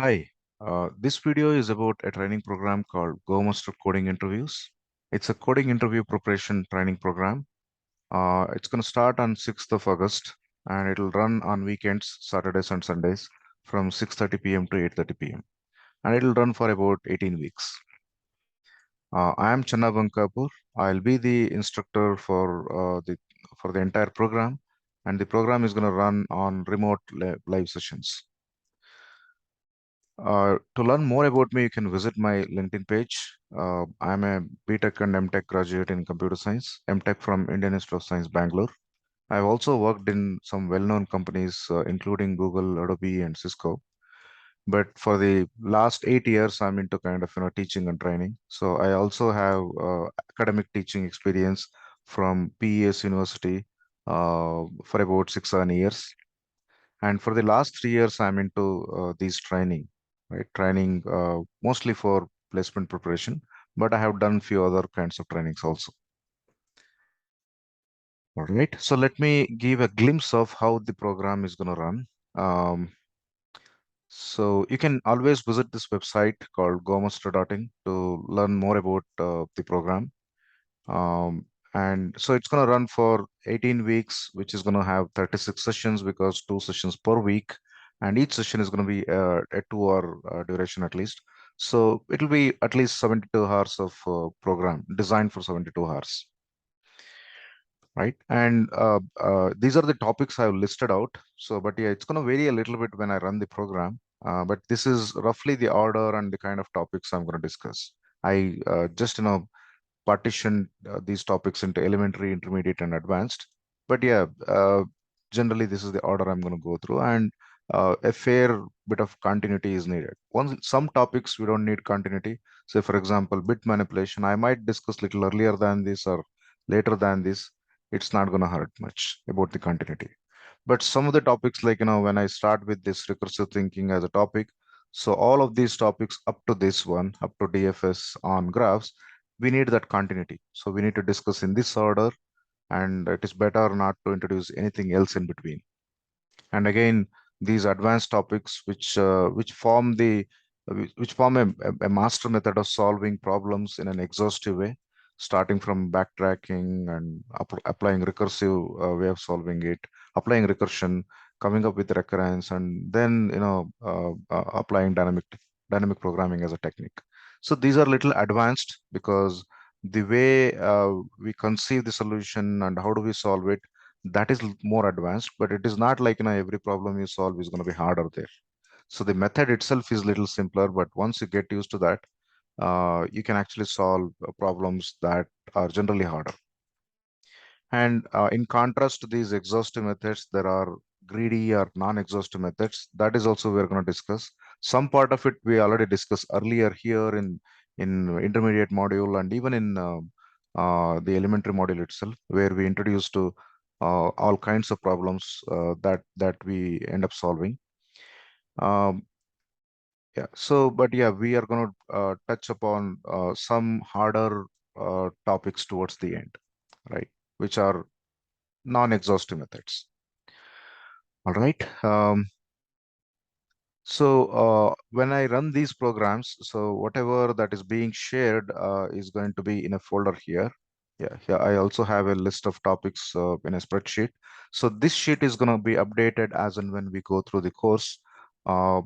Hi, this video is about a training program called GoMaster Coding Interviews. It's a coding interview preparation training program. It's going to start on 6th of August and it'll run on weekends, Saturdays and Sundays from 6:30 p.m. to 8:30 p.m. And it'll run for about 18 weeks. I am Channa Bankapur. I'll be the instructor for the entire program, and the program is going to run on remote live sessions. To learn more about me, you can visit my LinkedIn page. I'm a BTech and MTech graduate in computer science, MTech from Indian Institute of Science, Bangalore. I've also worked in some well-known companies, including Google, Adobe, and Cisco. But for the last 8 years, I'm into kind of teaching and training. So I also have academic teaching experience from PES University for about 6 7 years. And for the last 3 years, I'm into these training, right? Training mostly for placement preparation, but I have done few other kinds of trainings also. All right. So let me give a glimpse of how the program is going to run. Um, so you can always visit this website called gomaster.in to learn more about the program. Um, and so it's going to run for 18 weeks, which is going to have 36 sessions because 2 sessions per week. And each session is going to be a 2 hour duration at least. So it'll be at least 72 hours of program designed for 72 hours, right? And these are the topics I've listed out. So, but yeah, it's going to vary a little bit when I run the program. But this is roughly the order and the kind of topics I'm going to discuss. I just, partition these topics into elementary, intermediate, and advanced. But yeah, generally this is the order I'm going to go through, and a fair bit of continuity is needed. Some topics we don't need continuity. Say, for example, bit manipulation. I might discuss little earlier than this or later than this. It's not going to hurt much about the continuity. But some of the topics, like when I start with this recursive thinking as a topic, so all of these topics up to this one, up to DFS on graphs, we need that continuity. So we need to discuss in this order, and it is better not to introduce anything else in between. And again, these advanced topics, which form a master method of solving problems in an exhaustive way, starting from backtracking and applying recursive way of solving it, applying recursion, coming up with recurrence, and then applying dynamic programming as a technique. So these are little advanced because the way we conceive the solution and how do we solve it, that is more advanced, but it is not like every problem you solve is going to be harder there. So the method itself is little simpler, but once you get used to that, you can actually solve problems that are generally harder. And in contrast to these exhaustive methods, there are greedy or non-exhaustive methods. That is also we're going to discuss. Some part of it we already discussed earlier here in intermediate module and even in the elementary module itself, where we introduced to all kinds of problems that we end up solving. Um, yeah. So, but yeah, we are going to touch upon some harder topics towards the end, right? Which are non-exhaustive methods. All right. So when I run these programs, so whatever that is being shared is going to be in a folder here. Yeah, here I also have a list of topics in a spreadsheet. So this sheet is going to be updated as and when we go through the course. Uh,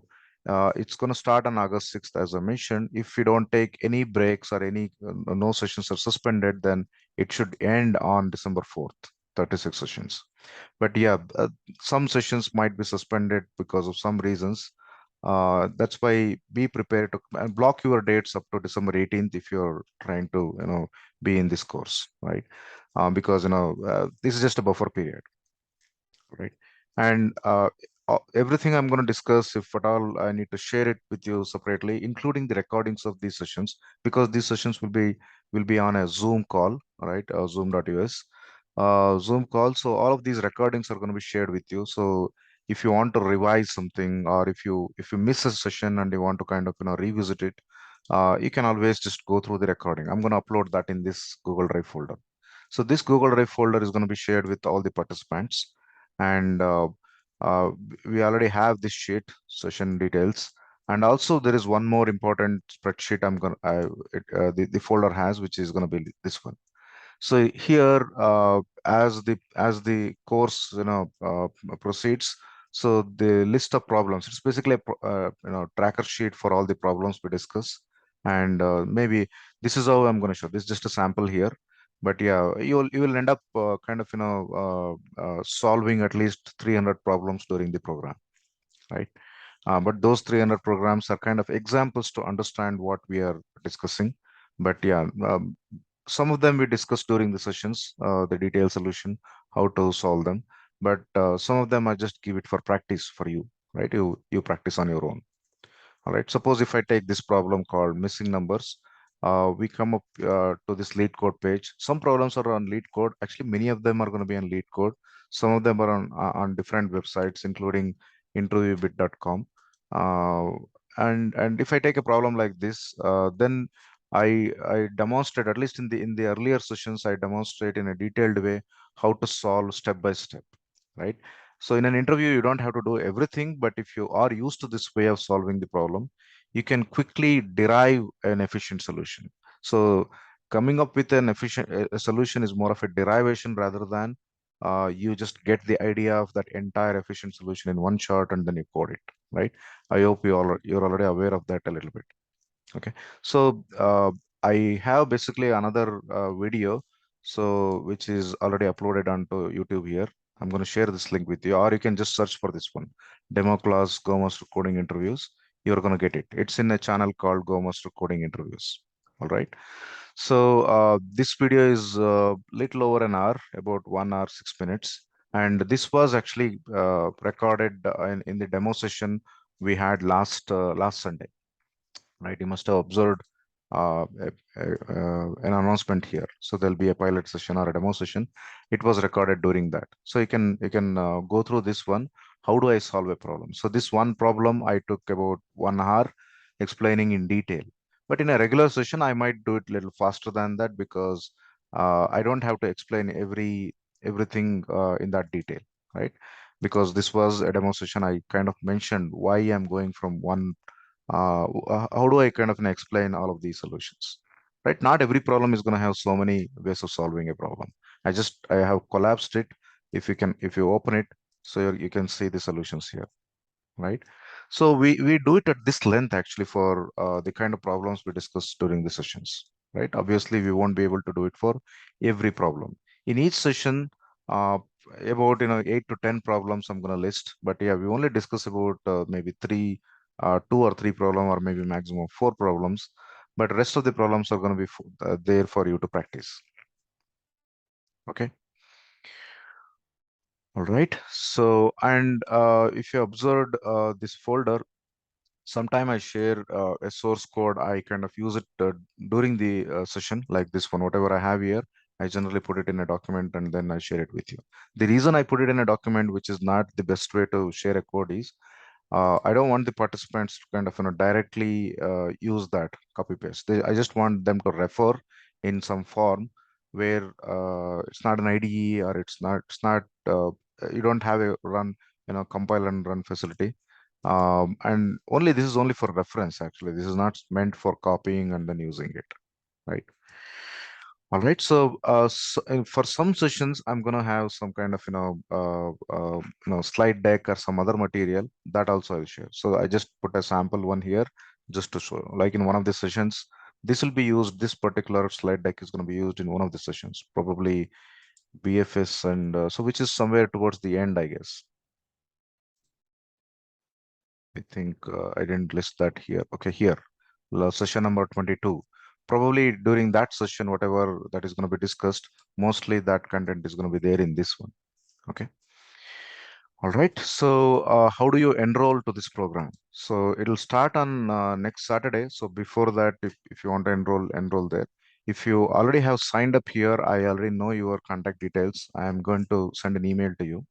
it's going to start on August 6th, as I mentioned. If you don't take any breaks or any no sessions are suspended, then it should end on December 4th, 36 sessions. But yeah, some sessions might be suspended because of some reasons. That's why be prepared to block your dates up to December 18th if you're trying to, be in this course, right? Because, this is just a buffer period, right? And everything I'm going to discuss, if at all, I need to share it with you separately, including the recordings of these sessions, because these sessions will be on a Zoom call, right? Zoom.us Zoom call. So all of these recordings are going to be shared with you. So if you want to revise something, or if you miss a session and you want to kind of revisit it, you can always just go through the recording. I'm going to upload that in this Google Drive folder. So this Google Drive folder is going to be shared with all the participants, and uh, we already have this sheet session details. And also there is one more important spreadsheet the folder has, which is going to be this one. So here, as the course proceeds, so the list of problems, it's basically a tracker sheet for all the problems we discuss. And maybe this is how I'm going to show. This is just a sample here, but yeah, you will end up kind of solving at least 300 problems during the program, right? But those 300 programs are kind of examples to understand what we are discussing. But yeah, some of them we discussed during the sessions, the detailed solution, how to solve them. But some of them I just give it for practice for you, right? You practice on your own. All right. Suppose if I take this problem called missing numbers, we come up to this LeetCode page. Some problems are on LeetCode. Actually, many of them are going to be on LeetCode. Some of them are on different websites, including interviewbit.com. Uh, and if I take a problem like this, then I demonstrate, at least in the earlier sessions, I demonstrate in a detailed way how to solve step by step, right? So in an interview, you don't have to do everything, but if you are used to this way of solving the problem, you can quickly derive an efficient solution. So coming up with an efficient a solution is more of a derivation rather than you just get the idea of that entire efficient solution in one shot and then you code it, right? I hope you're already aware of that a little bit. Okay, so I have basically another video, so which is already uploaded onto YouTube here. I'm going to share this link with you, or you can just search for this one, demo class GoMaster Coding Interviews. You're going to get it. It's in a channel called GoMaster Coding Interviews. All right. So this video is little over an hour, about 1 hour 6 minutes, and this was actually recorded in the demo session we had last Sunday, right? You must have observed an announcement here. So there'll be a pilot session or a demo session. It was recorded during that. So you can go through this one. How do I solve a problem? So this one problem I took about 1 hour explaining in detail. But in a regular session, I might do it a little faster than that because I don't have to explain everything in that detail, right? Because this was a demo session, I kind of mentioned why I'm going from one how do I kind of explain all of these solutions? Right? Not every problem is going to have so many ways of solving a problem. I have collapsed it. If you open it, so you can see the solutions here, right? So we do it at this length actually for the kind of problems we discussed during the sessions, right? Obviously, we won't be able to do it for every problem. In each session, about 8 to 10 problems I'm going to list, but yeah, we only discuss about maybe two or three problem, or maybe maximum four problems. But rest of the problems are going to be there for you to practice. Okay. All right. So, and if you observed this folder, sometime I share a source code. I kind of use it during the session, like this one, whatever I have here. I generally put it in a document and then I share it with you. The reason I put it in a document, which is not the best way to share a code, is I don't want the participants to kind of directly use that copy paste. I just want them to refer in some form where it's not an IDE, or it's not you don't have a run compile and run facility. And only this is only for reference. Actually, this is not meant for copying and then using it, right? All right. So for some sessions, I'm gonna have some kind of slide deck or some other material that also I'll share. So I just put a sample one here just to show. Like in one of the sessions, this will be used. This particular slide deck is going to be used in one of the sessions, probably BFS, and so which is somewhere towards the end, I guess. I think I didn't list that here. Okay, here, session number 22. Probably during that session, whatever that is going to be discussed, mostly that content is going to be there in this one. Okay. All right. So how do you enroll to this program? So it'll start on next Saturday. So before that, if you want to enroll there. If you already have signed up here, I already know your contact details. I am going to send an email to you.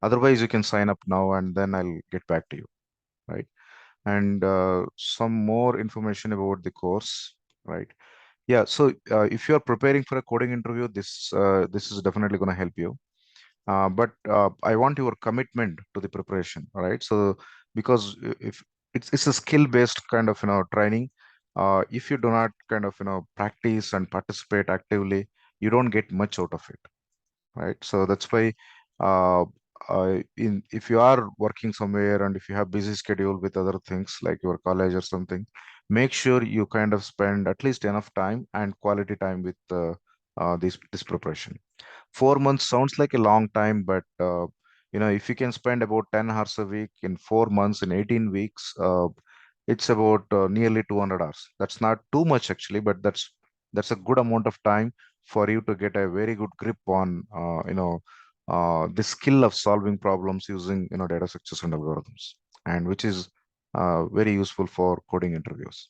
Otherwise, you can sign up now and then I'll get back to you. Right. And some more information about the course, right? Yeah, so if you're preparing for a coding interview, this is definitely going to help you. But I want your commitment to the preparation, all right? So because if it's a skill-based kind of training. If you do not kind of practice and participate actively, you don't get much out of it, right? So that's why uh, if you are working somewhere and if you have busy schedule with other things like your college or something, make sure you kind of spend at least enough time and quality time with this preparation. 4 months sounds like a long time, but if you can spend about 10 hours a week in 4 months in 18 weeks, it's about nearly 200 hours. That's not too much actually, but that's a good amount of time for you to get a very good grip on the skill of solving problems using data structures and algorithms, and which is very useful for coding interviews,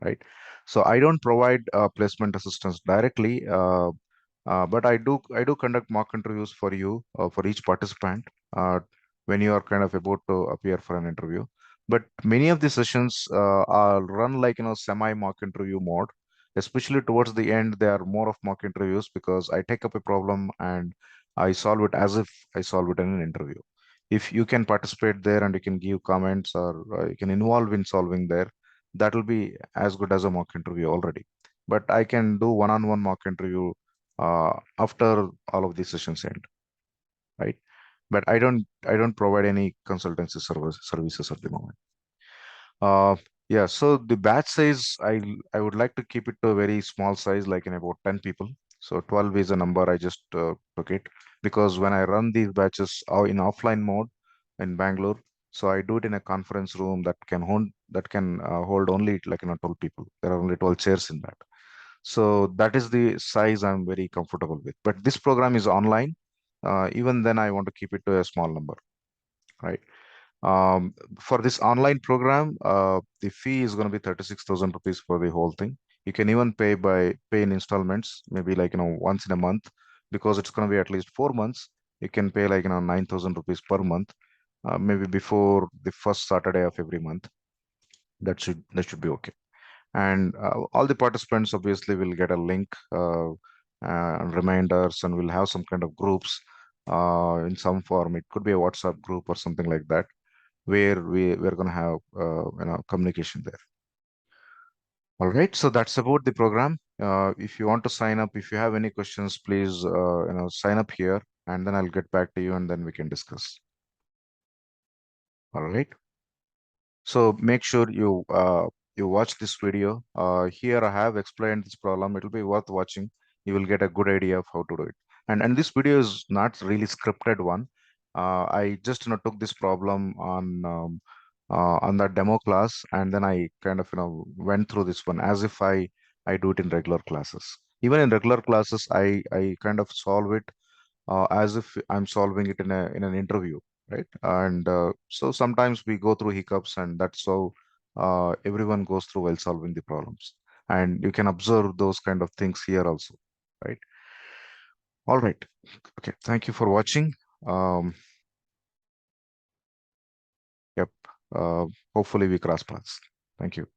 right? So I don't provide placement assistance directly, but I do conduct mock interviews for you for each participant when you are kind of about to appear for an interview. But many of the sessions are run like semi mock interview mode. Especially towards the end, they are more of mock interviews because I take up a problem and I solve it as if I solve it in an interview. If you can participate there and you can give comments or you can involve in solving there, that will be as good as a mock interview already. But I can do one-on-one mock interview after all of these sessions end, right? But I don't provide any consultancy services at the moment. Uh, yeah, so the batch size, I would like to keep it to a very small size, like in about 10 people. So 12 is a number I just took it because when I run these batches in offline mode in Bangalore, so I do it in a conference room that can hold only like 12 people. There are only 12 chairs in that. So that is the size I'm very comfortable with. But this program is online. Even then, I want to keep it to a small number, right? For this online program, the fee is going to be 36,000 rupees for the whole thing. You can even pay in installments, maybe like once in a month, because it's going to be at least 4 months. You can pay like 9,000 rupees per month, maybe before the first Saturday of every month. That should be okay. And all the participants obviously will get a link and reminders, and we'll have some kind of groups in some form. It could be a WhatsApp group or something like that, where we're going to have communication there. All right, so that's about the program. If you want to sign up, if you have any questions, please sign up here, and then I'll get back to you, and then we can discuss. All right. So make sure you watch this video. Here I have explained this problem. It'll be worth watching. You will get a good idea of how to do it. And this video is not really scripted one. I just took this problem on that demo class, and then I kind of went through this one as if I do it in regular classes. Even in regular classes, I kind of solve it as if I'm solving it in an interview, right? And so sometimes we go through hiccups, and that's how everyone goes through while solving the problems. And you can observe those kind of things here also, right? All right. Okay. Thank you for watching. Um, yep. Uh, Hopefully we cross paths. Thank you.